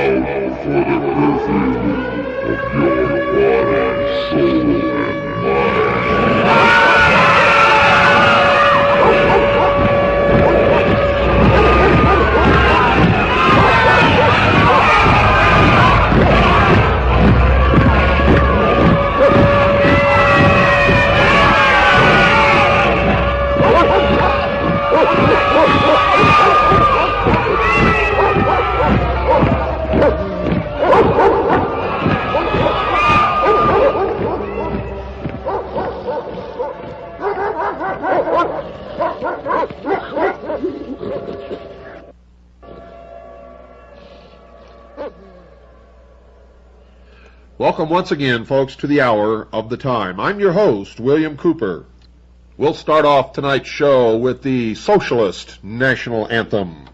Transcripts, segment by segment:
out for the birthing of your body, soul, and mind. Welcome once again, folks, to the Hour of the Time. I'm your host, William Cooper. We'll start off tonight's show with the Socialist National Anthem.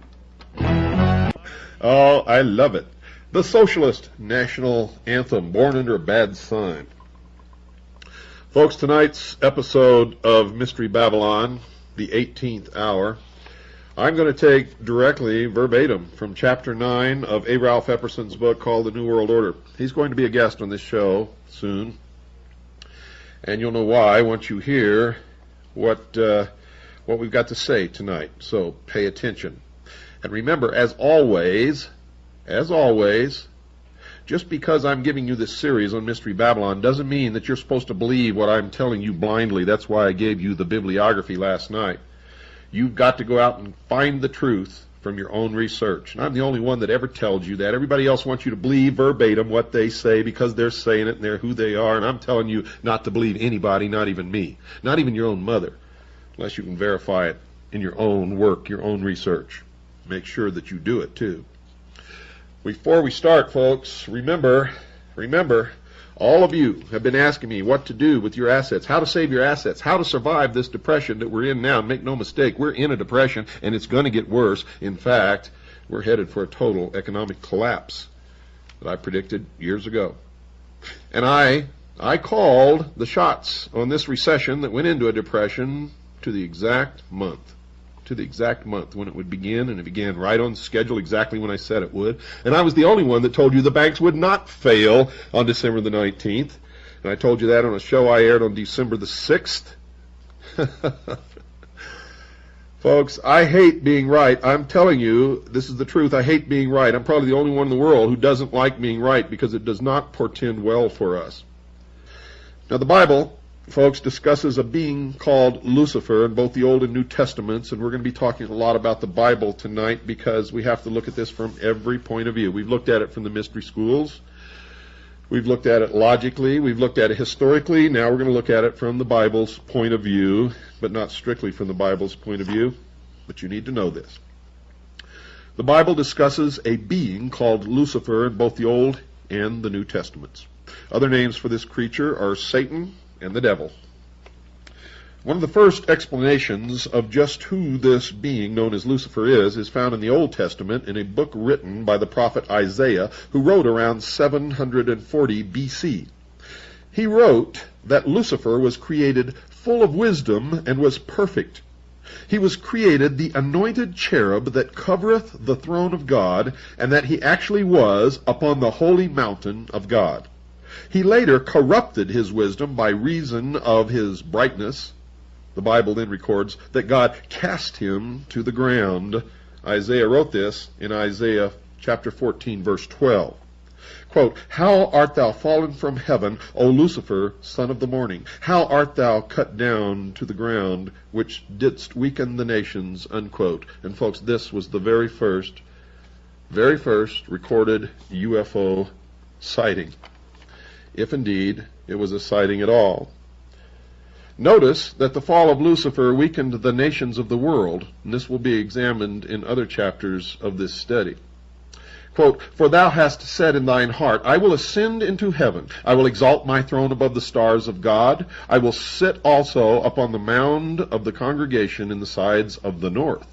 Oh, I love it. The Socialist National Anthem, born under a bad sign. Folks, tonight's episode of Mystery Babylon, the 18th hour, I'm going to take directly, verbatim, from Chapter 9 of A. Ralph Epperson's book called The New World Order. He's going to be a guest on this show soon, and you'll know why once you hear what we've got to say tonight. So pay attention. And remember, as always, just because I'm giving you this series on Mystery Babylon doesn't mean that you're supposed to believe what I'm telling you blindly. That's why I gave you the bibliography last night. You've got to go out and find the truth from your own research. And I'm the only one that ever tells you that. Everybody else wants you to believe verbatim what they say because they're saying it and they're who they are. And I'm telling you not to believe anybody, not even me, not even your own mother, unless you can verify it in your own work, your own research. Make sure that you do it too. Before we start, folks, remember, all of you have been asking me what to do with your assets, how to save your assets, how to survive this depression that we're in now. And make no mistake, we're in a depression, and it's going to get worse. In fact, we're headed for a total economic collapse that I predicted years ago. And I called the shots on this recession that went into a depression to the exact month when it would begin, and it began right on schedule exactly when I said it would. And I was the only one that told you the banks would not fail on December the 19th. And I told you that on a show I aired on December the 6th. Folks, I hate being right. I'm telling you, this is the truth. I hate being right. I'm probably the only one in the world who doesn't like being right because it does not portend well for us. Now, the Bible, folks, discusses a being called Lucifer in both the Old and New Testaments, and we're going to be talking a lot about the Bible tonight because we have to look at this from every point of view. We've looked at it from the mystery schools. We've looked at it logically. We've looked at it historically. Now we're going to look at it from the Bible's point of view, but not strictly from the Bible's point of view. But you need to know this. The Bible discusses a being called Lucifer in both the Old and the New Testaments. Other names for this creature are Satan and the devil. One of the first explanations of just who this being known as Lucifer is found in the Old Testament in a book written by the prophet Isaiah, who wrote around 740 BC. He wrote that Lucifer was created full of wisdom and was perfect. He was created the anointed cherub that covereth the throne of God, and that he actually was upon the holy mountain of God. He later corrupted his wisdom by reason of his brightness. The Bible then records that God cast him to the ground. Isaiah wrote this in Isaiah chapter 14, verse 12. Quote, "How art thou fallen from heaven, O Lucifer, son of the morning? How art thou cut down to the ground, which didst weaken the nations?" Unquote. And folks, this was the very first recorded UFO sighting, if indeed it was a sighting at all. Notice that the fall of Lucifer weakened the nations of the world, and this will be examined in other chapters of this study. Quote, "For thou hast said in thine heart, I will ascend into heaven. I will exalt my throne above the stars of God. I will sit also upon the mound of the congregation in the sides of the north.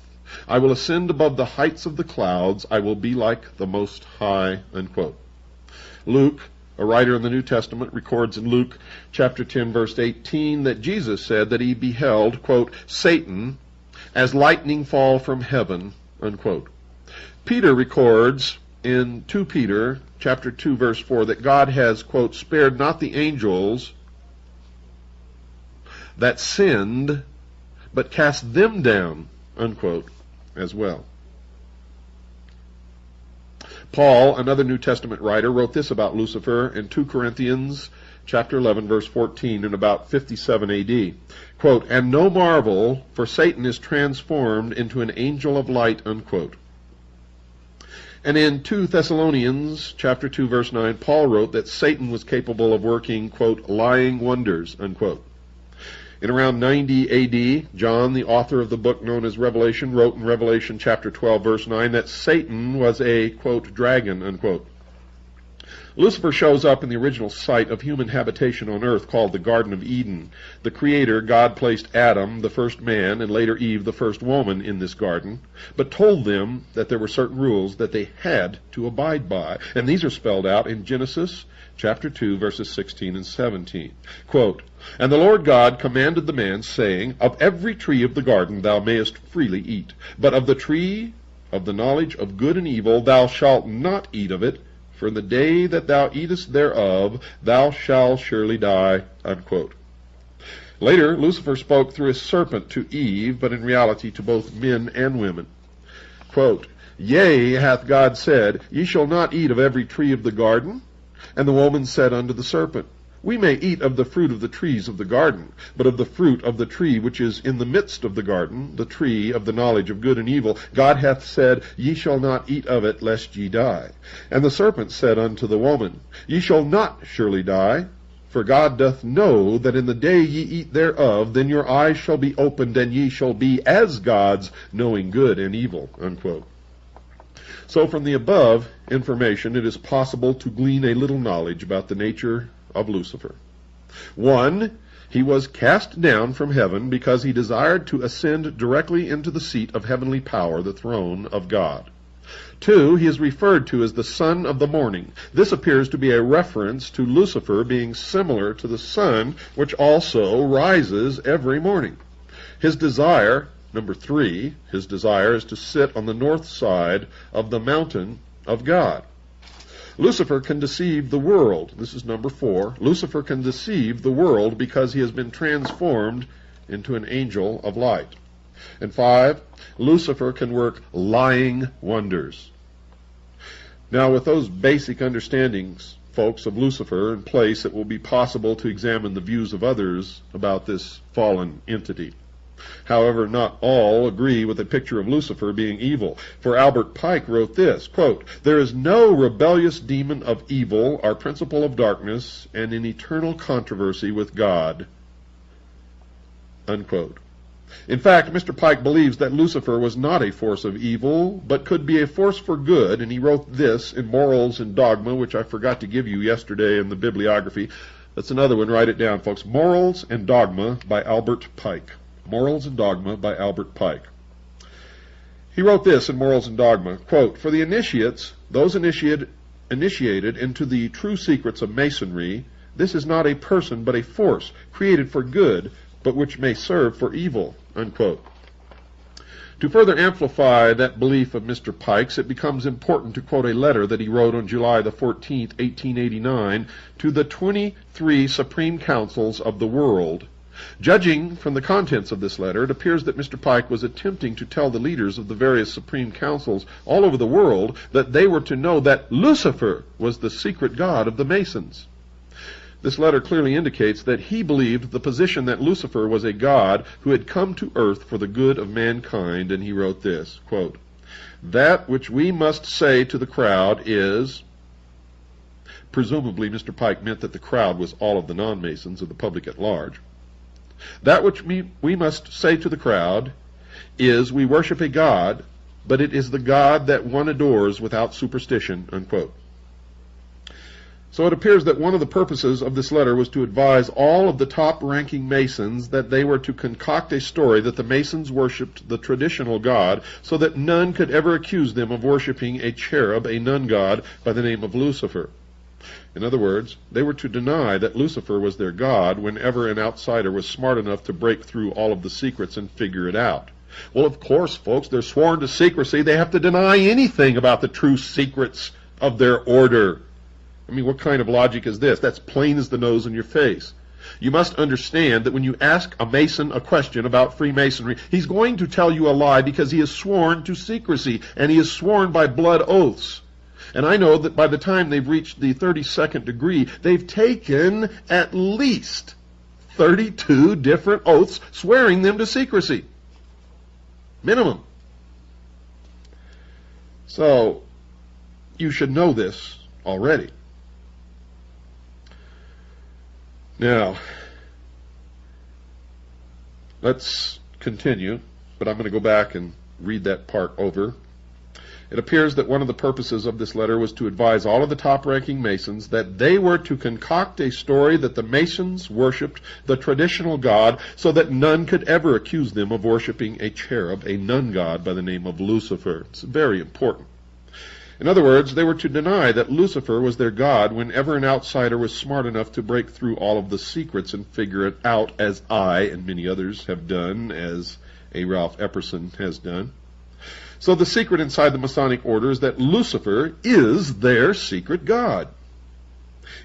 I will ascend above the heights of the clouds. I will be like the Most High." Unquote. Luke, a writer in the New Testament, records in Luke chapter 10, verse 18, that Jesus said that he beheld, quote, "Satan as lightning fall from heaven," unquote. Peter records in 2 Peter chapter 2 verse 4 that God has, quote, spared not the angels that sinned, but cast them down, unquote, as well. Paul, another New Testament writer, wrote this about Lucifer in 2 Corinthians chapter 11, verse 14, in about 57 A.D. Quote, and no marvel, for Satan is transformed into an angel of light, unquote. And in 2 Thessalonians chapter 2, verse 9, Paul wrote that Satan was capable of working, quote, lying wonders, unquote. In around 90 A.D., John, the author of the book known as Revelation, wrote in Revelation chapter 12, verse 9, that Satan was a, quote, dragon, unquote. Lucifer shows up in the original site of human habitation on earth called the Garden of Eden. The Creator, God, placed Adam, the first man, and later Eve, the first woman, in this garden, but told them that there were certain rules that they had to abide by. And these are spelled out in Genesis chapter 2, verses 16 and 17. Quote, and the Lord God commanded the man, saying, of every tree of the garden thou mayest freely eat, but of the tree of the knowledge of good and evil thou shalt not eat of it, for in the day that thou eatest thereof thou shalt surely die, unquote. Later, Lucifer spoke through a serpent to Eve, but in reality to both men and women. Quote, yea, hath God said, ye shall not eat of every tree of the garden? And the woman said unto the serpent, we may eat of the fruit of the trees of the garden, but of the fruit of the tree which is in the midst of the garden, the tree of the knowledge of good and evil, God hath said, ye shall not eat of it, lest ye die. And the serpent said unto the woman, ye shall not surely die, for God doth know that in the day ye eat thereof, then your eyes shall be opened, and ye shall be as gods, knowing good and evil, unquote. So from the above information, it is possible to glean a little knowledge about the nature of Lucifer. 1, he was cast down from heaven because he desired to ascend directly into the seat of heavenly power, the throne of God. 2, he is referred to as the son of the morning. This appears to be a reference to Lucifer being similar to the sun, which also rises every morning. His desire, number 3, his desire is to sit on the north side of the mountain of God. Lucifer can deceive the world. This is number 4. Lucifer can deceive the world because he has been transformed into an angel of light. And 5, Lucifer can work lying wonders. Now, with those basic understandings, folks, of Lucifer in place, it will be possible to examine the views of others about this fallen entity. However, not all agree with the picture of Lucifer being evil. For Albert Pike wrote this, quote, there is no rebellious demon of evil, our principle of darkness, and in eternal controversy with God, unquote. In fact, Mr. Pike believes that Lucifer was not a force of evil, but could be a force for good, and he wrote this in Morals and Dogma, which I forgot to give you yesterday in the bibliography. That's another one, write it down, folks. Morals and Dogma by Albert Pike. Morals and Dogma by Albert Pike. He wrote this in Morals and Dogma, quote, for the initiates, those initiated into the true secrets of Masonry, this is not a person but a force, created for good, but which may serve for evil, unquote. To further amplify that belief of Mr. Pike's, it becomes important to quote a letter that he wrote on July the 14th, 1889, to the 23 Supreme Councils of the world. Judging from the contents of this letter, it appears that Mr. Pike was attempting to tell the leaders of the various Supreme Councils all over the world that they were to know that Lucifer was the secret god of the Masons. This letter clearly indicates that he believed the position that Lucifer was a god who had come to earth for the good of mankind, and he wrote this, quote, that which we must say to the crowd is, presumably Mr. Pike meant that the crowd was all of the non-Masons of the public at large, that which we must say to the crowd is we worship a God, but it is the God that one adores without superstition, unquote. So it appears that one of the purposes of this letter was to advise all of the top-ranking Masons that they were to concoct a story that the Masons worshipped the traditional God so that none could ever accuse them of worshiping a cherub, a nun god, by the name of Lucifer. In other words, they were to deny that Lucifer was their god whenever an outsider was smart enough to break through all of the secrets and figure it out. Well, of course, folks, they're sworn to secrecy. They have to deny anything about the true secrets of their order. I mean, what kind of logic is this? That's plain as the nose on your face. You must understand that when you ask a Mason a question about Freemasonry, he's going to tell you a lie because he is sworn to secrecy, and he is sworn by blood oaths. And I know that by the time they've reached the 32nd degree, they've taken at least 32 different oaths swearing them to secrecy. Minimum. So, you should know this already. Now, let's continue, but I'm going to go back and read that part over. It appears that one of the purposes of this letter was to advise all of the top-ranking Masons that they were to concoct a story that the Masons worshipped the traditional God so that none could ever accuse them of worshiping a cherub, a nun god by the name of Lucifer. It's very important. In other words, they were to deny that Lucifer was their god whenever an outsider was smart enough to break through all of the secrets and figure it out, as I and many others have done, as a Ralph Epperson has done. So the secret inside the Masonic order is that Lucifer is their secret god.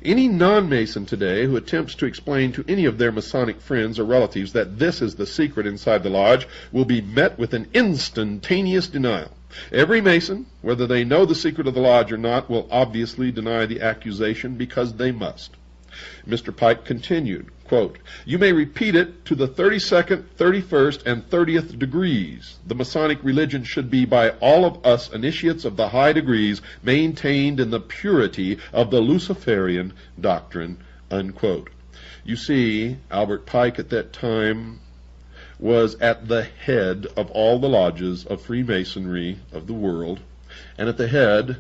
Any non-Mason today who attempts to explain to any of their Masonic friends or relatives that this is the secret inside the lodge will be met with an instantaneous denial. Every Mason, whether they know the secret of the lodge or not, will obviously deny the accusation because they must. Mr. Pike continued, quote, "You may repeat it to the 32nd, 31st, and 30th degrees. The Masonic religion should be by all of us initiates of the high degrees maintained in the purity of the Luciferian doctrine," unquote. You see, Albert Pike at that time was at the head of all the lodges of Freemasonry of the world, and at the head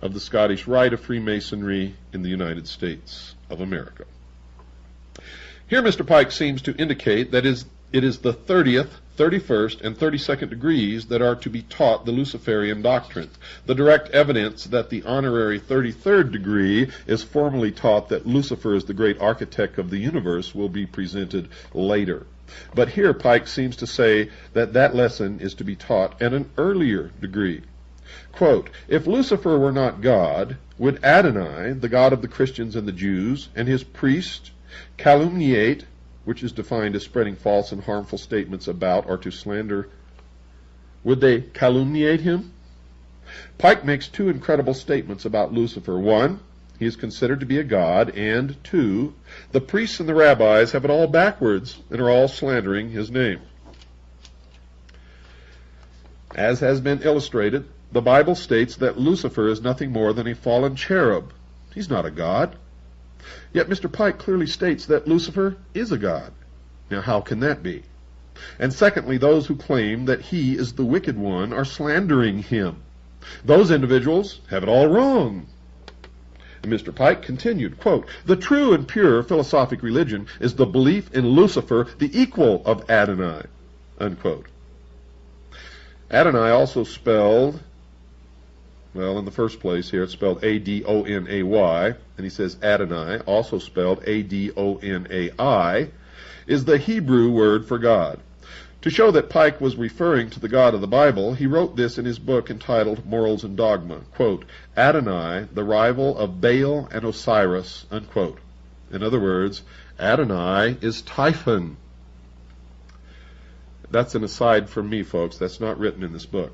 of the Scottish Rite of Freemasonry in the United States of America. Here Mr. Pike seems to indicate that it is the 30th, 31st, and 32nd degrees that are to be taught the Luciferian doctrine. The direct evidence that the honorary 33rd degree is formally taught that Lucifer is the great architect of the universe will be presented later. But here Pike seems to say that that lesson is to be taught at an earlier degree. Quote, "If Lucifer were not God, would Adonai, the God of the Christians and the Jews, and his priest calumniate," which is defined as spreading false and harmful statements about or to slander, would they calumniate him? Pike makes two incredible statements about Lucifer. One, he is considered to be a god, and two, the priests and the rabbis have it all backwards and are all slandering his name. As has been illustrated, the Bible states that Lucifer is nothing more than a fallen cherub. He's not a god. Yet Mr. Pike clearly states that Lucifer is a god. Now how can that be? And secondly, those who claim that he is the wicked one are slandering him. Those individuals have it all wrong. And Mr. Pike continued, quote, "The true and pure philosophic religion is the belief in Lucifer, the equal of Adonai," unquote. Adonai also spelled, well, in the first place here it's spelled A-D-O-N-A-Y, and he says Adonai, also spelled A-D-O-N-A-I, is the Hebrew word for God. To show that Pike was referring to the God of the Bible, he wrote this in his book entitled Morals and Dogma, quote, "Adonai, the rival of Baal and Osiris," unquote. In other words, Adonai is Typhon. That's an aside from me, folks. That's not written in this book.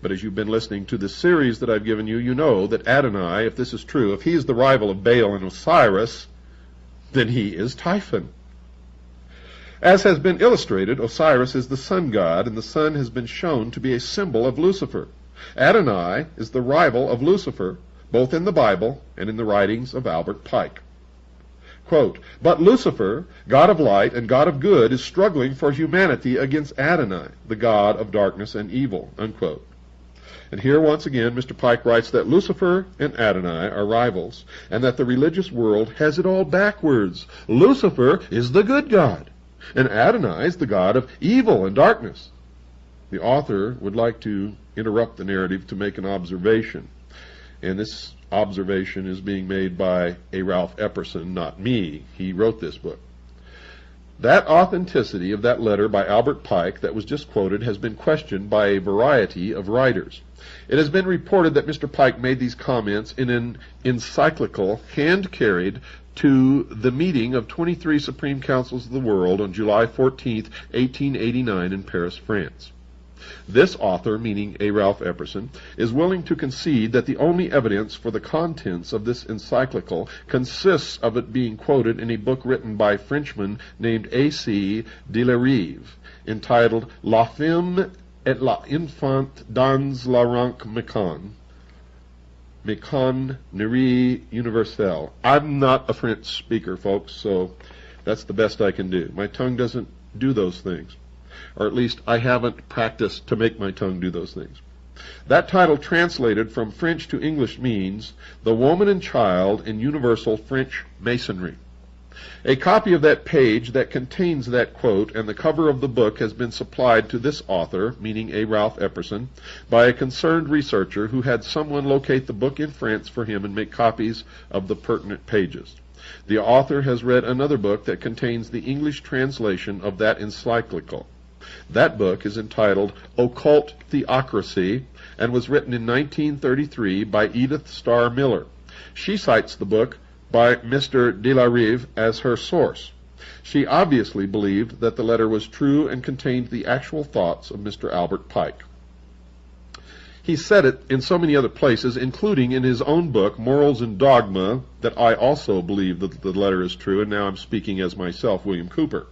But as you've been listening to this series that I've given you, you know that Adonai, if this is true, if he is the rival of Baal and Osiris, then he is Typhon. As has been illustrated, Osiris is the sun god, and the sun has been shown to be a symbol of Lucifer. Adonai is the rival of Lucifer, both in the Bible and in the writings of Albert Pike. Quote, "But Lucifer, God of light and God of good, is struggling for humanity against Adonai, the God of darkness and evil," unquote. And here once again Mr. Pike writes that Lucifer and Adonai are rivals, and that the religious world has it all backwards. Lucifer is the good God, and Adonai is the God of evil and darkness. The author would like to interrupt the narrative to make an observation, and this observation is being made by a Ralph Epperson, not me. He wrote this book. That authenticity of that letter by Albert Pike that was just quoted has been questioned by a variety of writers. It has been reported that Mr. Pike made these comments in an encyclical hand-carried to the meeting of 23 Supreme Councils of the World on July 14, 1889 in Paris, France. This author, meaning A. Ralph Epperson, is willing to concede that the only evidence for the contents of this encyclical consists of it being quoted in a book written by a Frenchman named A.C. de la Rive, entitled La Femme et l'Enfant dans la ranque Mécannerie Universelle. I'm not a French speaker, folks, so that's the best I can do. My tongue doesn't do those things. Or at least I haven't practiced to make my tongue do those things. That title translated from French to English means The Woman and Child in Universal French Masonry. A copy of that page that contains that quote and the cover of the book has been supplied to this author, meaning A. Ralph Epperson, by a concerned researcher who had someone locate the book in France for him and make copies of the pertinent pages. The author has read another book that contains the English translation of that encyclical. That book is entitled Occult Theocracy and was written in 1933 by Edith Starr Miller. She cites the book by Mr. de la Rive as her source. She obviously believed that the letter was true and contained the actual thoughts of Mr. Albert Pike. He said it in so many other places, including in his own book, Morals and Dogma, that I also believe that the letter is true, and now I'm speaking as myself, William Cooper.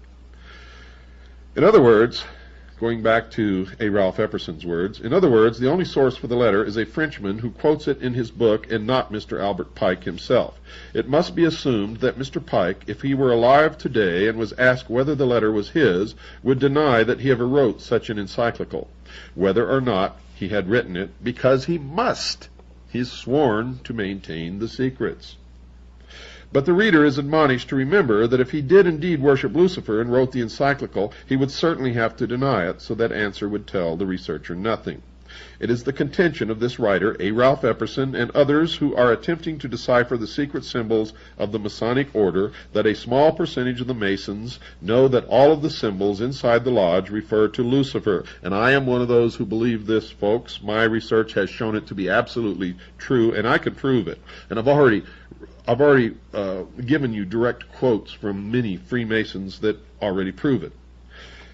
In other words, going back to A. Ralph Epperson's words, in other words, the only source for the letter is a Frenchman who quotes it in his book and not Mr. Albert Pike himself. It must be assumed that Mr. Pike, if he were alive today and was asked whether the letter was his, would deny that he ever wrote such an encyclical, whether or not he had written it, because he must. He's sworn to maintain the secrets. But the reader is admonished to remember that if he did indeed worship Lucifer and wrote the encyclical, he would certainly have to deny it, so that answer would tell the researcher nothing. It is the contention of this writer, A. Ralph Epperson, and others who are attempting to decipher the secret symbols of the Masonic order that a small percentage of the Masons know that all of the symbols inside the lodge refer to Lucifer. And I am one of those who believe this, folks. My research has shown it to be absolutely true, and I can prove it. And I've already given you direct quotes from many Freemasons that already prove it.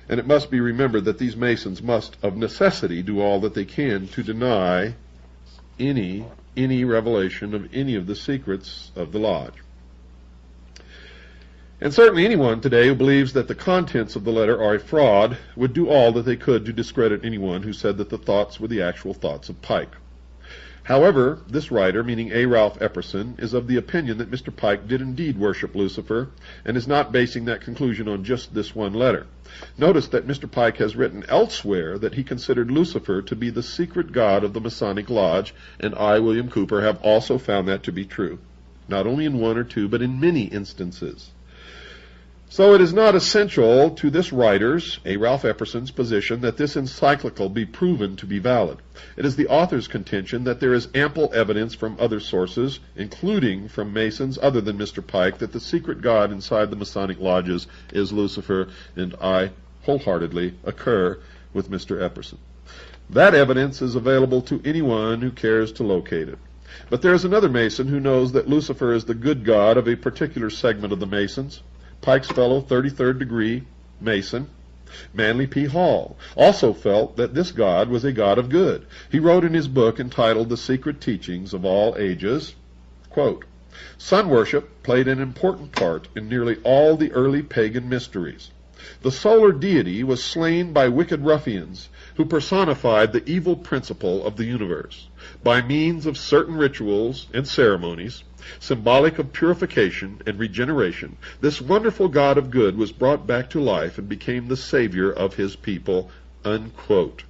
And it must be remembered that these Masons must, of necessity, do all that they can to deny any revelation of any of the secrets of the lodge. And certainly anyone today who believes that the contents of the letter are a fraud would do all that they could to discredit anyone who said that the thoughts were the actual thoughts of Pike. However, this writer, meaning A. Ralph Epperson, is of the opinion that Mr. Pike did indeed worship Lucifer, and is not basing that conclusion on just this one letter. Notice that Mr. Pike has written elsewhere that he considered Lucifer to be the secret god of the Masonic Lodge, and I, William Cooper, have also found that to be true, not only in one or two, but in many instances. So it is not essential to this writer's, A. Ralph Epperson's, position that this encyclical be proven to be valid. It is the author's contention that there is ample evidence from other sources, including from Masons other than Mr. Pike, that the secret god inside the Masonic lodges is Lucifer, and I wholeheartedly concur with Mr. Epperson. That evidence is available to anyone who cares to locate it. But there is another Mason who knows that Lucifer is the good god of a particular segment of the Masons. Pike's fellow 33rd degree Mason, Manly P. Hall, also felt that this God was a God of good. He wrote in his book entitled The Secret Teachings of All Ages, quote, "Sun worship played an important part in nearly all the early pagan mysteries. The solar deity was slain by wicked ruffians who personified the evil principle of the universe. By means of certain rituals and ceremonies, symbolic of purification and regeneration, this wonderful God of good was brought back to life and became the savior of his people," unquote.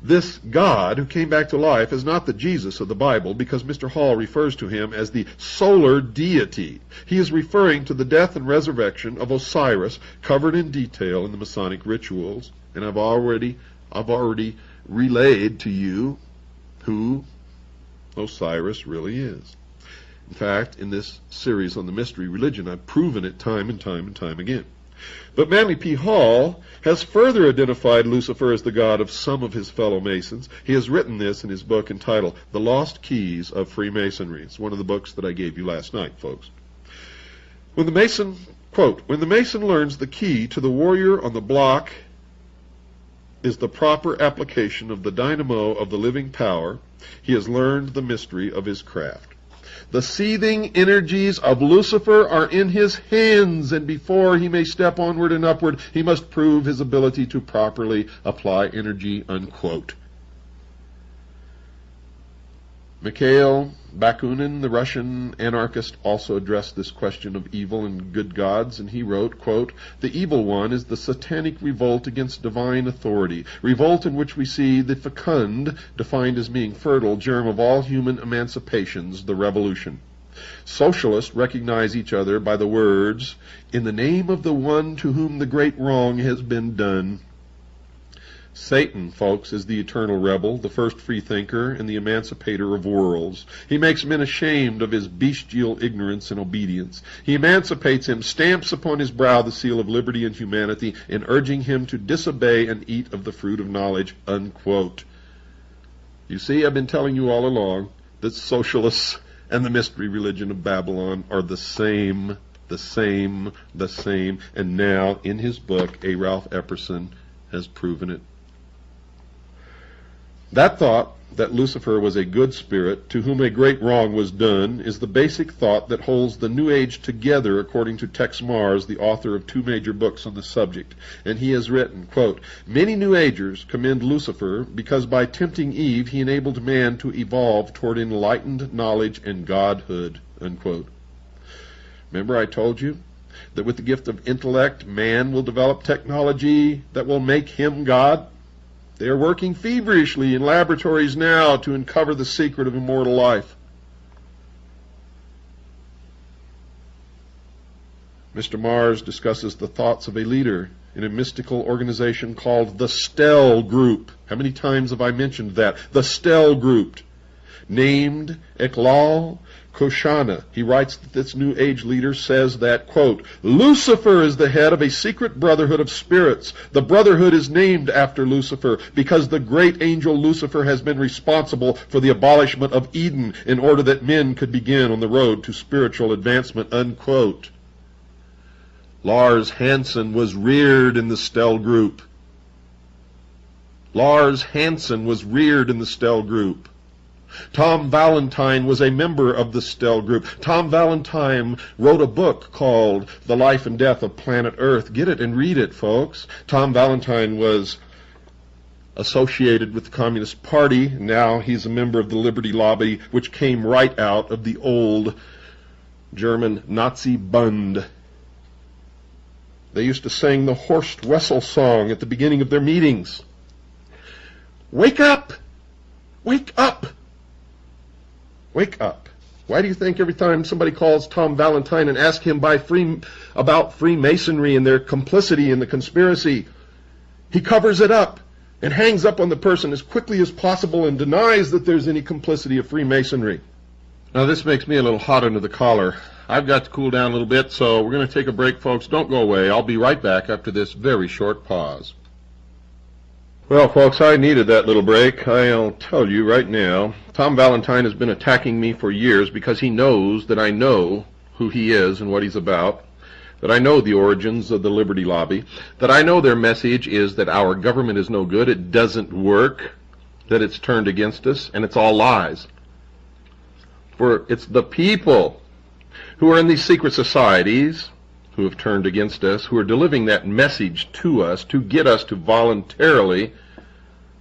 This God who came back to life is not the Jesus of the Bible, because Mr. Hall refers to him as the solar deity. He is referring to the death and resurrection of Osiris, covered in detail in the Masonic rituals, and I've already relayed to you who Osiris really is. In fact, in this series on the mystery religion, I've proven it time and time and time again. But Manly P. Hall has further identified Lucifer as the god of some of his fellow Masons. He has written this in his book entitled The Lost Keys of Freemasonry. It's one of the books that I gave you last night, folks. When the Mason, quote, when the Mason learns the key to the warrior on the block is the proper application of the dynamo of the living power, he has learned the mystery of his craft. The seething energies of Lucifer are in his hands, and before he may step onward and upward, he must prove his ability to properly apply energy, unquote. Mikhail Bakunin, the Russian anarchist, also addressed this question of evil and good gods, and he wrote, quote, the evil one is the satanic revolt against divine authority, revolt in which we see the fecund, defined as being fertile, germ of all human emancipations, the revolution. Socialists recognize each other by the words, in the name of the one to whom the great wrong has been done. Satan, folks, is the eternal rebel, the first freethinker, and the emancipator of worlds. He makes men ashamed of his bestial ignorance and obedience. He emancipates him, stamps upon his brow the seal of liberty and humanity, in urging him to disobey and eat of the fruit of knowledge, unquote. You see, I've been telling you all along that socialists and the mystery religion of Babylon are the same, and now, in his book, A. Ralph Epperson has proven it. That thought, that Lucifer was a good spirit to whom a great wrong was done, is the basic thought that holds the New Age together, according to Tex Mars, the author of 2 major books on the subject. And he has written, quote, many New Agers commend Lucifer because by tempting Eve he enabled man to evolve toward enlightened knowledge and godhood, unquote. Remember I told you that with the gift of intellect, man will develop technology that will make him God? They are working feverishly in laboratories now to uncover the secret of immortal life. Mr. Mars discusses the thoughts of a leader in a mystical organization called the Stell Group. How many times have I mentioned that? The Stell Group. Named Eklal Koshana. He writes that this New Age leader says that, quote, Lucifer is the head of a secret brotherhood of spirits. The brotherhood is named after Lucifer because the great angel Lucifer has been responsible for the abolishment of Eden in order that men could begin on the road to spiritual advancement, unquote. Lars Hansen was reared in the Stell Group. Lars Hansen was reared in the Stell Group. Tom Valentine was a member of the Stell Group. Tom Valentine wrote a book called The Life and Death of Planet Earth. Get it and read it, folks. Tom Valentine was associated with the Communist Party. Now he's a member of the Liberty Lobby, which came right out of the old German Nazi Bund. They used to sing the Horst Wessel song at the beginning of their meetings. Wake up! Wake up! Wake up. Why do you think every time somebody calls Tom Valentine and asks him about Freemasonry and their complicity in the conspiracy, he covers it up and hangs up on the person as quickly as possible and denies that there's any complicity of Freemasonry? Now this makes me a little hot under the collar. I've got to cool down a little bit, so we're going to take a break, folks. Don't go away. I'll be right back after this very short pause. Well, folks, I needed that little break. I'll tell you right now, Tom Valentine has been attacking me for years because he knows that I know who he is and what he's about, that I know the origins of the Liberty Lobby, that I know their message is that our government is no good, it doesn't work, that it's turned against us, and it's all lies. For it's the people who are in these secret societies who have turned against us, who are delivering that message to us to get us to voluntarily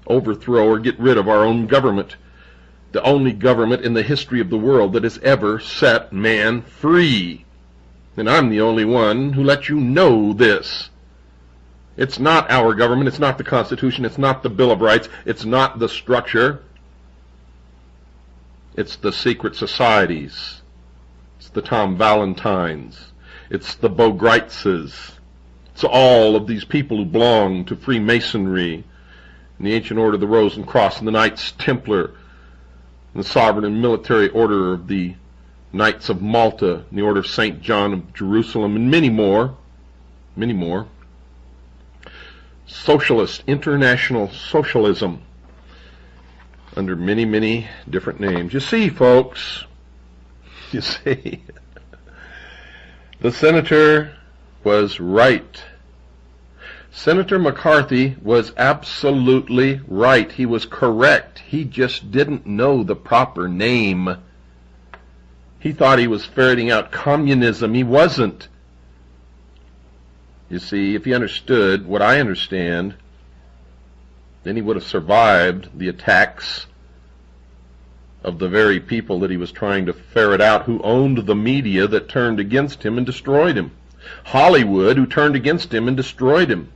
overthrow or get rid of our own government, the only government in the history of the world that has ever set man free. And I'm the only one who lets you know this. It's not our government, it's not the Constitution, it's not the Bill of Rights, it's not the structure. It's the secret societies. It's the Tom Valentines. It's the Bogreitzes. It's all of these people who belong to Freemasonry, and the Ancient Order of the Rose and Cross, and the Knights Templar, and the Sovereign and Military Order of the Knights of Malta, and the Order of St. John of Jerusalem, and many more. many more. Socialist, international socialism, under many, many different names. You see, folks, you see, the senator was right. Senator McCarthy was absolutely right. He was correct. He just didn't know the proper name. He thought he was ferreting out communism. He wasn't. You see, if he understood what I understand, then he would have survived the attacks of the very people that he was trying to ferret out, who owned the media that turned against him and destroyed him. Hollywood, who turned against him and destroyed him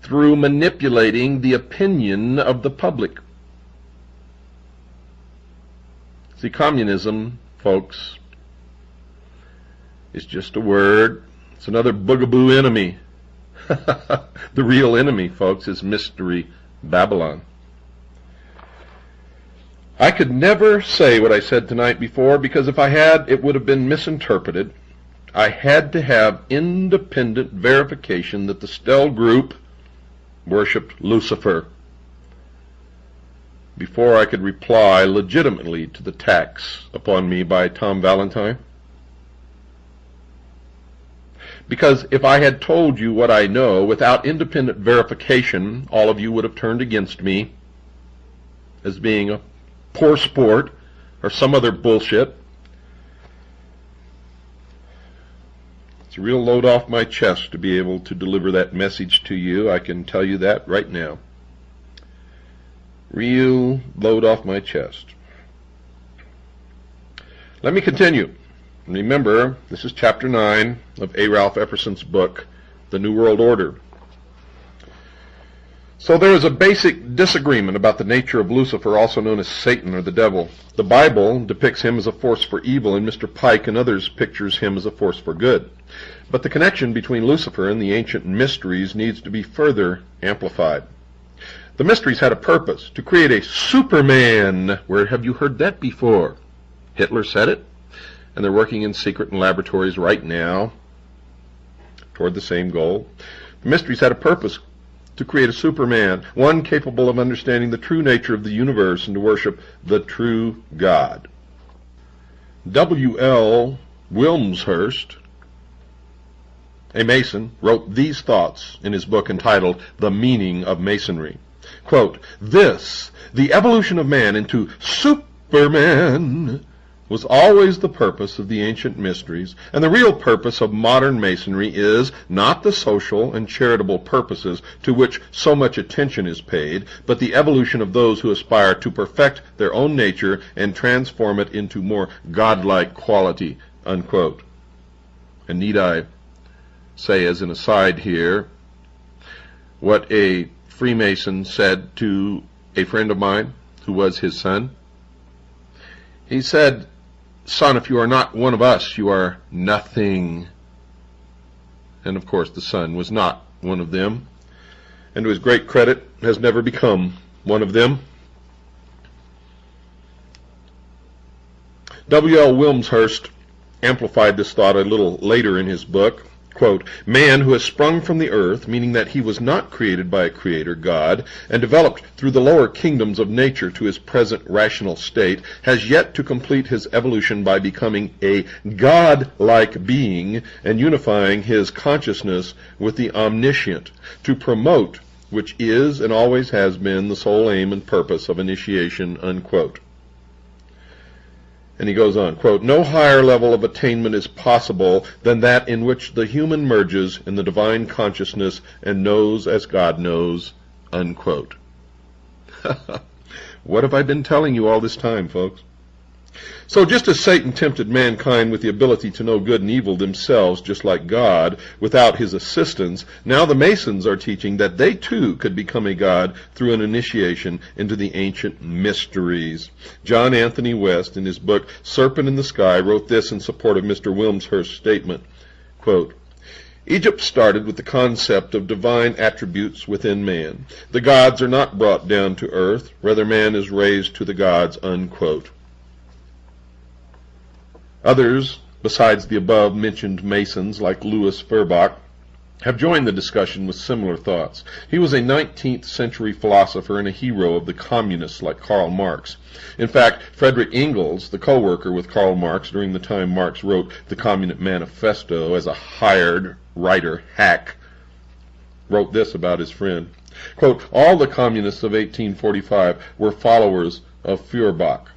through manipulating the opinion of the public. See, communism, folks, is just a word. It's another boogaboo enemy. The real enemy, folks, is Mystery Babylon. I could never say what I said tonight before, because if I had, it would have been misinterpreted. I had to have independent verification that the Stell group worshipped Lucifer before I could reply legitimately to the attacks upon me by Tom Valentine. Because if I had told you what I know without independent verification, all of you would have turned against me as being a poor sport or some other bullshit. It's a real load off my chest to be able to deliver that message to you. I can tell you that right now. Real load off my chest. Let me continue. Remember, this is chapter 9 of A. Ralph Epperson's book, The New World Order. So there is a basic disagreement about the nature of Lucifer, also known as Satan or the devil. The Bible depicts him as a force for evil, and Mr. Pike and others pictures him as a force for good. But the connection between Lucifer and the ancient mysteries needs to be further amplified. The mysteries had a purpose, to create a Superman. Where have you heard that before? Hitler said it, and they're working in secret in laboratories right now toward the same goal. The mysteries had a purpose, to create a Superman, one capable of understanding the true nature of the universe and to worship the true God. W.L. Wilmshurst, a Mason, wrote these thoughts in his book entitled The Meaning of Masonry. Quote, "This, the evolution of man into Superman, was always the purpose of the ancient mysteries, and the real purpose of modern Masonry is not the social and charitable purposes to which so much attention is paid, but the evolution of those who aspire to perfect their own nature and transform it into more godlike quality," unquote. And need I say as an aside here, what a Freemason said to a friend of mine who was his son? He said, "Son, if you are not one of us, you are nothing." And of course the son was not one of them, and to his great credit has never become one of them. W.L. Wilmshurst amplified this thought a little later in his book. Quote, "Man who has sprung from the earth, meaning that he was not created by a creator, God, and developed through the lower kingdoms of nature to his present rational state, has yet to complete his evolution by becoming a God-like being and unifying his consciousness with the omniscient, to promote which is and always has been the sole aim and purpose of initiation," unquote. And he goes on, quote, "No higher level of attainment is possible than that in which the human merges in the divine consciousness and knows as God knows," unquote. What have I been telling you all this time, folks? So just as Satan tempted mankind with the ability to know good and evil themselves, just like God, without his assistance, now the Masons are teaching that they too could become a God through an initiation into the ancient mysteries. John Anthony West, in his book Serpent in the Sky, wrote this in support of Mr. Wilmshurst's statement, quote, "Egypt started with the concept of divine attributes within man. The gods are not brought down to earth, rather man is raised to the gods," unquote. Others, besides the above-mentioned Masons, like Louis Feuerbach, have joined the discussion with similar thoughts. He was a 19th century philosopher and a hero of the communists like Karl Marx. In fact, Friedrich Engels, the co-worker with Karl Marx during the time Marx wrote the Communist Manifesto as a hired writer hack, wrote this about his friend. Quote, all the communists of 1845 were followers of Feuerbach.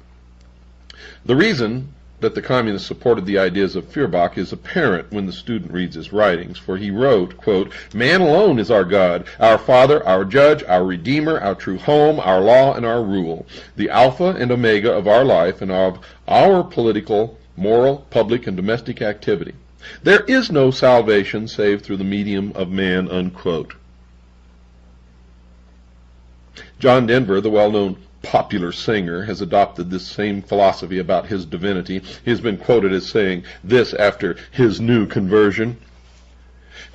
The reason that the communists supported the ideas of Feuerbach is apparent when the student reads his writings, for he wrote, quote, man alone is our God, our Father, our Judge, our Redeemer, our true home, our law, and our rule, the Alpha and Omega of our life and of our political, moral, public, and domestic activity. There is no salvation save through the medium of man, unquote. John Denver, the well-known popular singer, has adopted this same philosophy about his divinity. He has been quoted as saying this after his new conversion.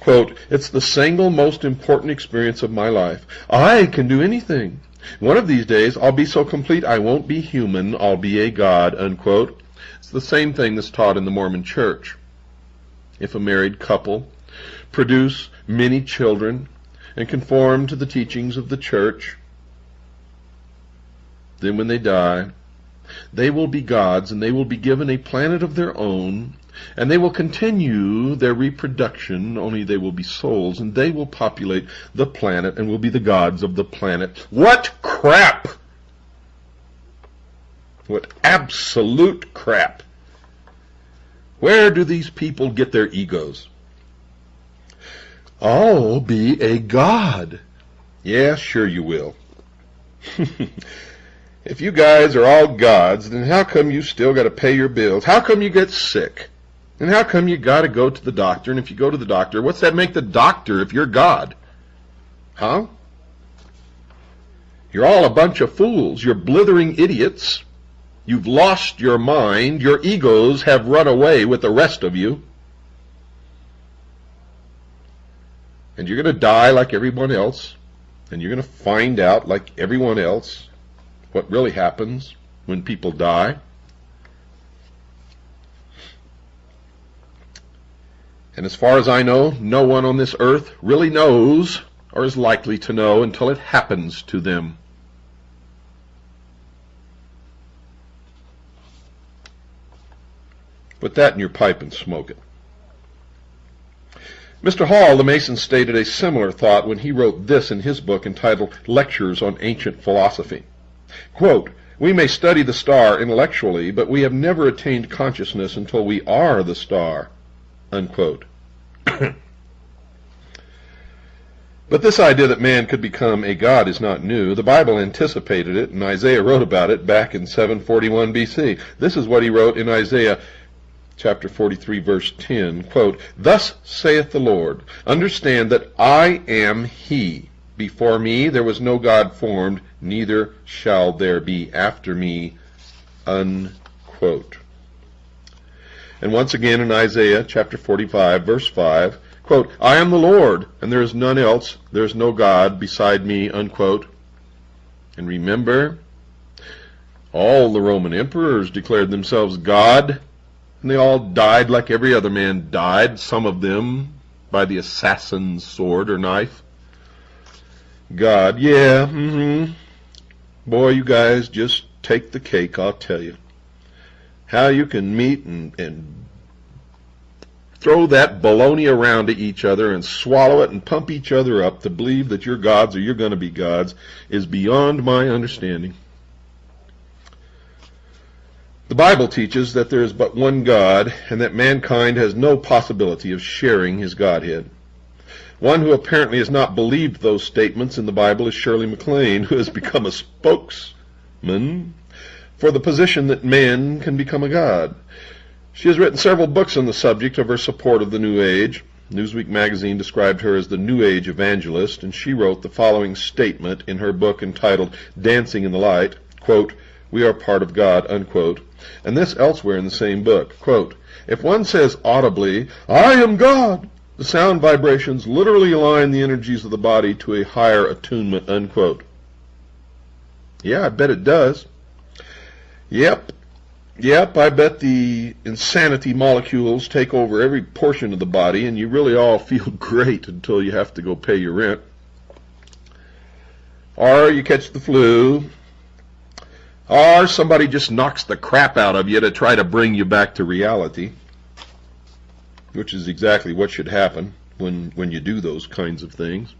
Quote, it's the single most important experience of my life. I can do anything. One of these days I'll be so complete I won't be human, I'll be a god, unquote. It's the same thing that's taught in the Mormon Church. If a married couple produce many children and conform to the teachings of the church, then when they die, they will be gods, and they will be given a planet of their own, and they will continue their reproduction, only they will be souls, and they will populate the planet and will be the gods of the planet. What crap! What absolute crap! Where do these people get their egos? I'll be a god. Yeah, sure you will. If you guys are all gods, then how come you still got to pay your bills? How come you get sick? And how come you got to go to the doctor? And if you go to the doctor, what's that make the doctor if you're God? Huh? You're all a bunch of fools. You're blithering idiots. You've lost your mind. Your egos have run away with the rest of you. And you're going to die like everyone else. And you're going to find out, like everyone else, what really happens when people die. And as far as I know, no one on this earth really knows or is likely to know until it happens to them. Put that in your pipe and smoke it. Mr. Hall, the Mason, stated a similar thought when he wrote this in his book entitled Lectures on Ancient Philosophy. Quote, we may study the star intellectually, but we have never attained consciousness until we are the star. Unquote. But this idea that man could become a god is not new. The Bible anticipated it, and Isaiah wrote about it back in 741 BC. This is what he wrote in Isaiah chapter 43, verse 10. Quote, thus saith the Lord, understand that I am he. Before me there was no God formed, neither shall there be after me. Unquote. And once again in Isaiah chapter 45, verse 5, quote, I am the Lord, and there is none else, there is no God beside me, unquote. And remember, all the Roman emperors declared themselves God, and they all died like every other man died, some of them by the assassin's sword or knife. God, yeah, boy, you guys just take the cake, I'll tell you. How you can meet and throw that baloney around to each other and swallow it and pump each other up to believe that you're gods or you're going to be gods is beyond my understanding. The Bible teaches that there is but one God and that mankind has no possibility of sharing his Godhead. One who apparently has not believed those statements in the Bible is Shirley MacLaine, who has become a spokesman for the position that man can become a god. She has written several books on the subject of her support of the New Age. Newsweek magazine described her as the New Age evangelist, and she wrote the following statement in her book entitled Dancing in the Light, quote, we are part of God, unquote, and this elsewhere in the same book, quote, if one says audibly, I am God, the sound vibrations literally align the energies of the body to a higher attunement, unquote. Yeah, I bet it does. Yep. Yep, I bet the insanity molecules take over every portion of the body, and you really all feel great until you have to go pay your rent. Or you catch the flu. Or somebody just knocks the crap out of you to try to bring you back to reality, which is exactly what should happen when you do those kinds of things.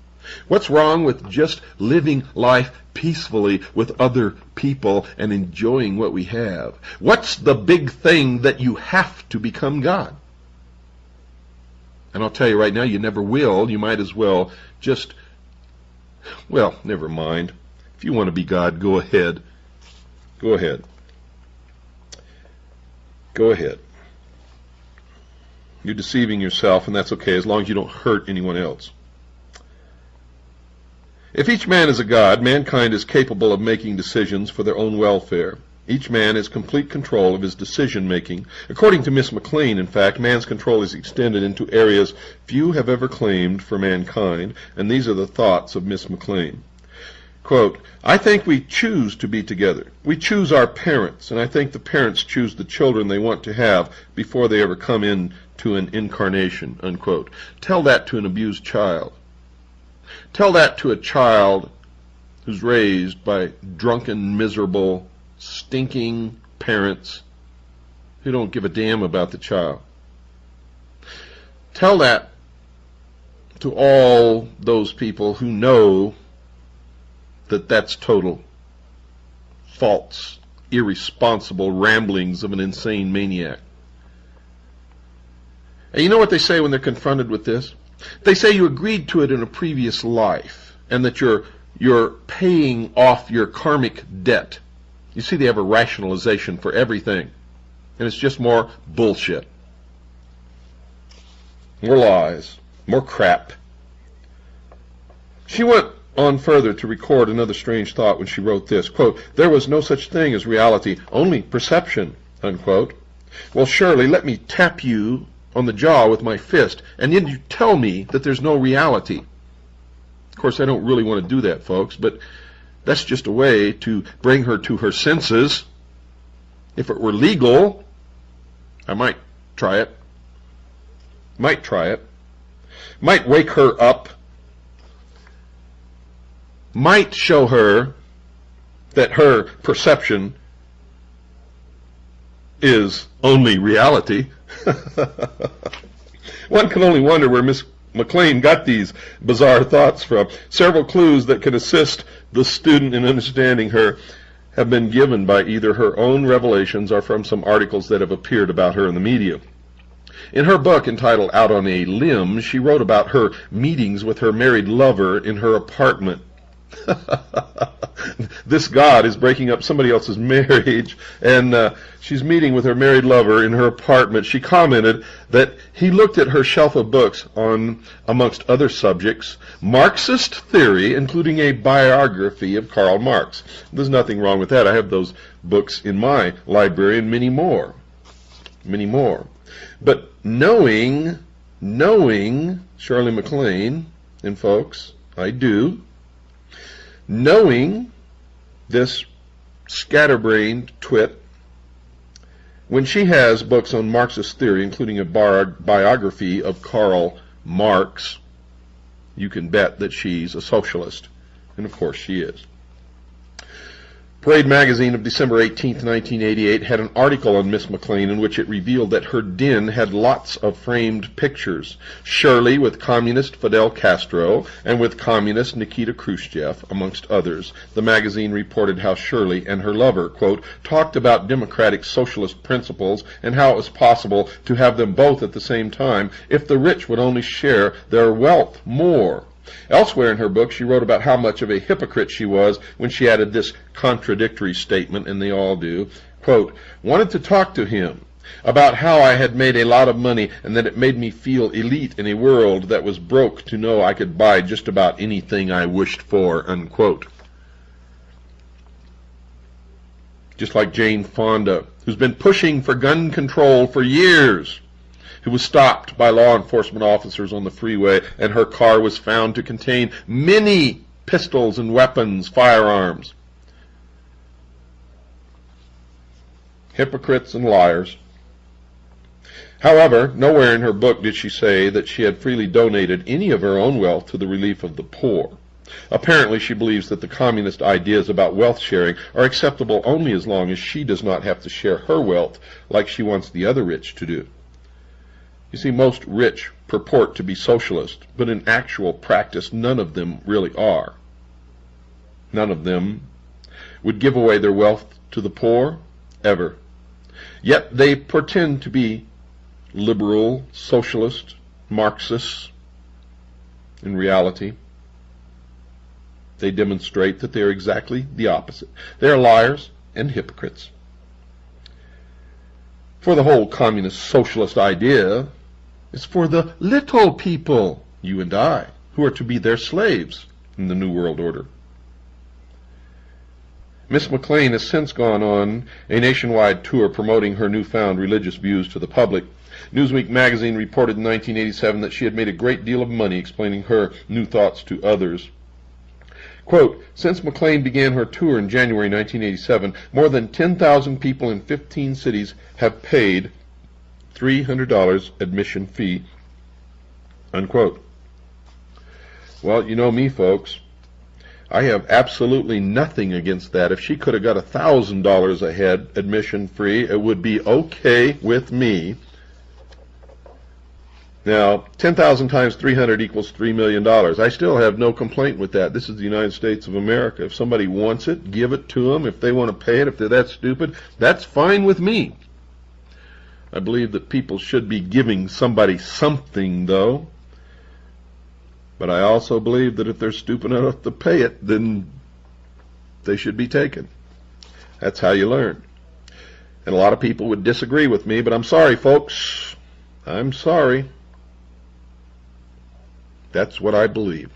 What's wrong with just living life peacefully with other people and enjoying what we have? What's the big thing that you have to become God? And I'll tell you right now, you never will. You might as well just, well, never mind. If you want to be God, go ahead. Go ahead. Go ahead. You're deceiving yourself, and that's okay as long as you don't hurt anyone else. If each man is a god, mankind is capable of making decisions for their own welfare. Each man has complete control of his decision-making. According to Miss McLean, in fact, man's control is extended into areas few have ever claimed for mankind, and these are the thoughts of Miss McLean. Quote, I think we choose to be together. We choose our parents, and I think the parents choose the children they want to have before they ever come into an incarnation, unquote. Tell that to an abused child. Tell that to a child who's raised by drunken, miserable, stinking parents who don't give a damn about the child. Tell that to all those people who know that that's total, false, irresponsible ramblings of an insane maniac. And you know what they say when they're confronted with this? They say you agreed to it in a previous life, and that you're paying off your karmic debt. You see, they have a rationalization for everything, and it's just more bullshit. More lies, more crap. She went on further to record another strange thought when she wrote this, quote, there was no such thing as reality, only perception, unquote. Well, Shirley, let me tap you on the jaw with my fist, and then you tell me that there's no reality. Of course, I don't really want to do that, folks, but that's just a way to bring her to her senses. If it were legal, I might try it. Might try it. Might wake her up. Might show her that her perception is only reality. One can only wonder where Miss McLean got these bizarre thoughts from. Several clues that can assist the student in understanding her have been given by either her own revelations or from some articles that have appeared about her in the media. In her book entitled Out on a Limb, she wrote about her meetings with her married lover in her apartment. This God is breaking up somebody else's marriage, and she's meeting with her married lover in her apartment. She commented that he looked at her shelf of books on, amongst other subjects, Marxist theory, including a biography of Karl Marx. There's nothing wrong with that. I have those books in my library and many more. Many more. But knowing Shirley MacLaine, and folks, I do, knowing this scatterbrained twit, when she has books on Marxist theory, including a biography of Karl Marx, you can bet that she's a socialist. And of course she is. Parade magazine of December 18, 1988 had an article on Miss McLean in which it revealed that her den had lots of framed pictures. Shirley with communist Fidel Castro and with communist Nikita Khrushchev, amongst others. The magazine reported how Shirley and her lover, quote, talked about democratic socialist principles and how it was possible to have them both at the same time if the rich would only share their wealth more. Elsewhere in her book, she wrote about how much of a hypocrite she was when she added this contradictory statement, and they all do, quote, wanted to talk to him about how I had made a lot of money and that it made me feel elite in a world that was broke to know I could buy just about anything I wished for, unquote. Just like Jane Fonda, who's been pushing for gun control for years, who was stopped by law enforcement officers on the freeway, and her car was found to contain many pistols and weapons, firearms. hypocrites and liars. However, nowhere in her book did she say that she had freely donated any of her own wealth to the relief of the poor. Apparently, she believes that the communist ideas about wealth sharing are acceptable only as long as she does not have to share her wealth like she wants the other rich to do. You see, most rich purport to be socialist, but in actual practice, none of them really are. None of them would give away their wealth to the poor, ever. Yet they pretend to be liberal, socialist, Marxists. In reality, they demonstrate that they are exactly the opposite. They are liars and hypocrites. For the whole communist socialist idea is for the little people, you and I, who are to be their slaves in the New World Order. Miss McLean has since gone on a nationwide tour promoting her newfound religious views to the public. Newsweek magazine reported in 1987 that she had made a great deal of money explaining her new thoughts to others. Quote, since McLean began her tour in January 1987, more than 10,000 people in 15 cities have paid $300 admission fee, unquote. Well, you know me, folks. I have absolutely nothing against that. If she could have got $1,000 a head admission free, it would be okay with me. Now, 10,000 times 300 equals $3 million. I still have no complaint with that. This is the United States of America. If somebody wants it, give it to them. If they want to pay it, if they're that stupid, that's fine with me. I believe that people should be giving somebody something, though. But I also believe that if they're stupid enough to pay it, then they should be taken. That's how you learn. And a lot of people would disagree with me, but I'm sorry, folks. I'm sorry. That's what I believe.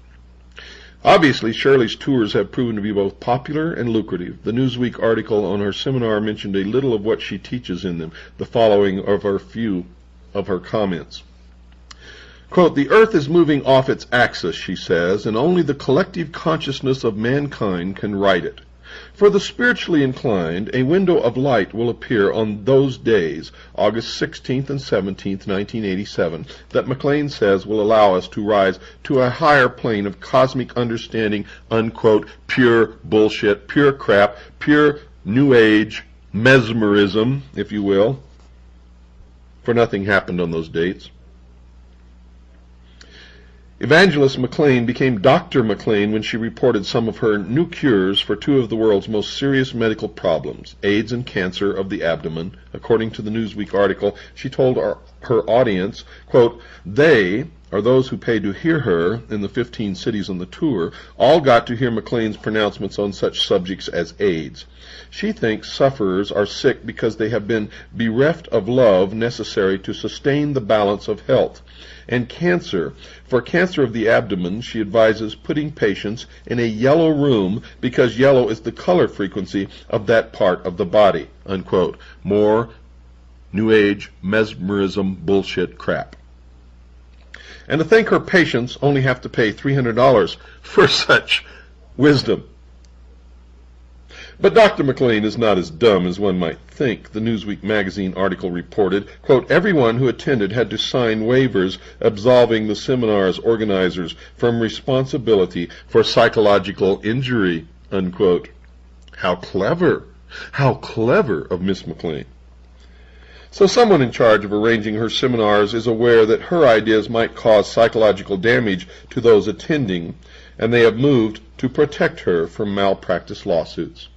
Obviously, Shirley's tours have proven to be both popular and lucrative. The Newsweek article on her seminar mentioned a little of what she teaches in them. The following are a few of her comments. Quote, the earth is moving off its axis, she says, and only the collective consciousness of mankind can right it. For the spiritually inclined, a window of light will appear on those days, August 16th and 17th, 1987, that McLean says will allow us to rise to a higher plane of cosmic understanding, unquote, pure bullshit, pure crap, pure New Age mesmerism, if you will, for nothing happened on those dates. Evangelist McLean became Dr. McLean when she reported some of her new cures for two of the world's most serious medical problems, AIDS and cancer of the abdomen. According to the Newsweek article, she told her audience, quote, they, or those who paid to hear her in the 15 cities on the tour, all got to hear McLean's pronouncements on such subjects as AIDS. She thinks sufferers are sick because they have been bereft of love necessary to sustain the balance of health. And cancer. For cancer of the abdomen, she advises putting patients in a yellow room because yellow is the color frequency of that part of the body, unquote. More New Age mesmerism bullshit crap. And to think her patients only have to pay $300 for such wisdom. But Dr. McLean is not as dumb as one might think. The Newsweek magazine article reported, quote, everyone who attended had to sign waivers absolving the seminar's organizers from responsibility for psychological injury, unquote. How clever of Miss McLean. So someone in charge of arranging her seminars is aware that her ideas might cause psychological damage to those attending, and they have moved to protect her from malpractice lawsuits.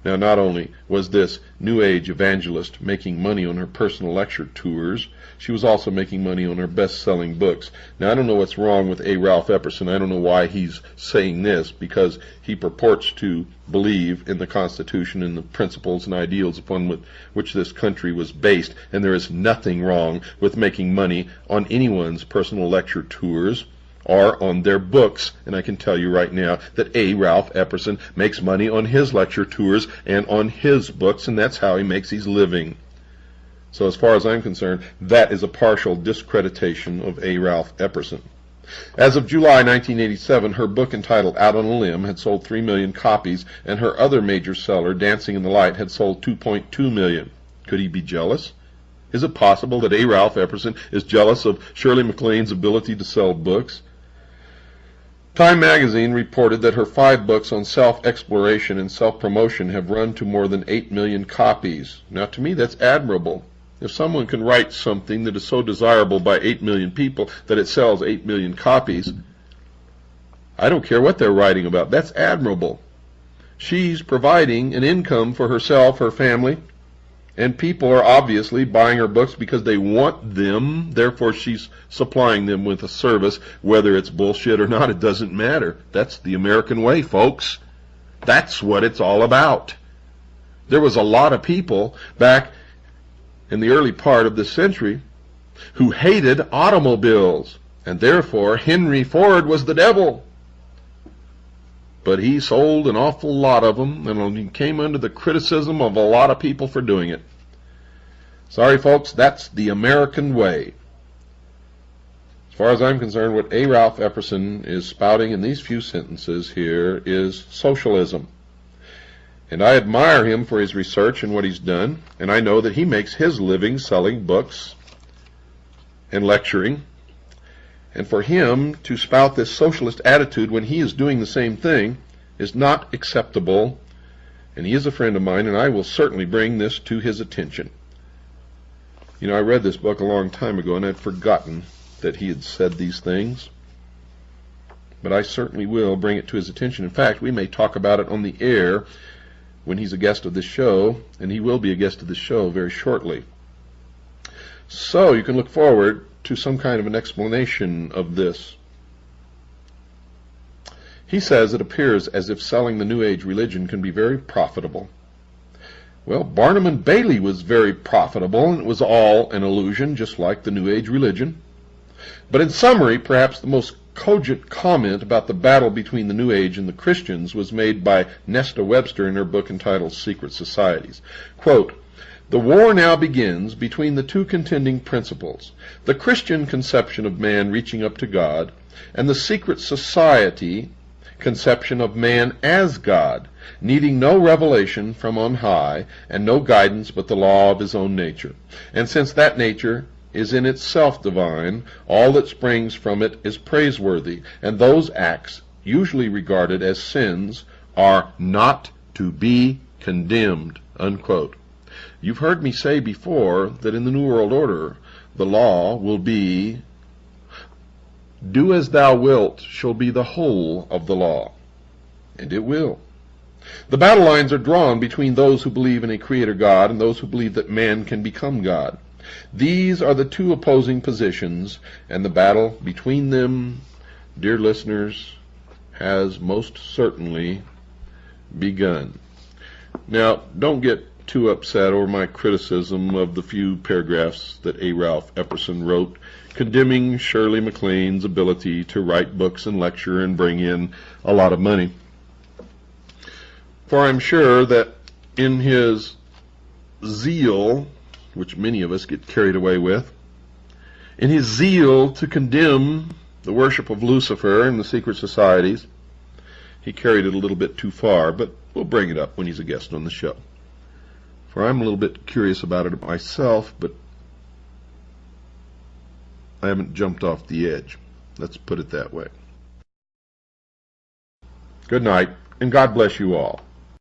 Now, not only was this New Age evangelist making money on her personal lecture tours, she was also making money on her best-selling books. Now, I don't know what's wrong with A. Ralph Epperson. I don't know why he's saying this, because he purports to believe in the Constitution and the principles and ideals upon which this country was based, and there is nothing wrong with making money on anyone's personal lecture tours or on their books, and I can tell you right now that A. Ralph Epperson makes money on his lecture tours and on his books, and that's how he makes his living. So as far as I'm concerned, that is a partial discreditation of A. Ralph Epperson. As of July 1987, her book entitled Out on a Limb had sold 3 million copies, and her other major seller, Dancing in the Light, had sold 2.2 million. Could he be jealous? Is it possible that A. Ralph Epperson is jealous of Shirley MacLaine's ability to sell books? Time magazine reported that her 5 books on self-exploration and self-promotion have run to more than 8 million copies. Now, to me, that's admirable. If someone can write something that is so desirable by 8 million people that it sells 8 million copies, I don't care what they're writing about. That's admirable. She's providing an income for herself, her family, and people are obviously buying her books because they want them. Therefore, she's supplying them with a service. Whether it's bullshit or not, it doesn't matter. That's the American way, folks. That's what it's all about. There was a lot of people back in the early part of this century who hated automobiles, and therefore Henry Ford was the devil. But he sold an awful lot of them, and he came under the criticism of a lot of people for doing it. Sorry, folks, that's the American way. As far as I'm concerned, what A. Ralph Epperson is spouting in these few sentences here is socialism. And I admire him for his research and what he's done, and I know that he makes his living selling books and lecturing. And for him to spout this socialist attitude when he is doing the same thing is not acceptable. And he is a friend of mine, and I will certainly bring this to his attention. You know, I read this book a long time ago, and I'd forgotten that he had said these things. But I certainly will bring it to his attention. In fact, we may talk about it on the air when he's a guest of this show, and he will be a guest of this show very shortly. So you can look forward to some kind of an explanation of this. He says it appears as if selling the New Age religion can be very profitable. Well, Barnum and Bailey was very profitable, and it was all an illusion, just like the New Age religion. But in summary, perhaps the most cogent comment about the battle between the New Age and the Christians was made by Nesta Webster in her book entitled Secret Societies. Quote, "The war now begins between the two contending principles, the Christian conception of man reaching up to God, and the secret society conception of man as God, needing no revelation from on high, and no guidance but the law of his own nature. And since that nature is in itself divine, all that springs from it is praiseworthy, and those acts, usually regarded as sins, are not to be condemned." Unquote. You've heard me say before that in the New World Order, the law will be, "Do as thou wilt" shall be the whole of the law. And it will. The battle lines are drawn between those who believe in a creator God and those who believe that man can become God. These are the two opposing positions, and the battle between them, dear listeners, has most certainly begun. Now, don't get too upset over my criticism of the few paragraphs that A. Ralph Epperson wrote condemning Shirley MacLaine's ability to write books and lecture and bring in a lot of money. For I'm sure that in his zeal, which many of us get carried away with, in his zeal to condemn the worship of Lucifer and the secret societies, he carried it a little bit too far, but we'll bring it up when he's a guest on the show. For I'm a little bit curious about it myself, but I haven't jumped off the edge. Let's put it that way. Good night, and God bless you all.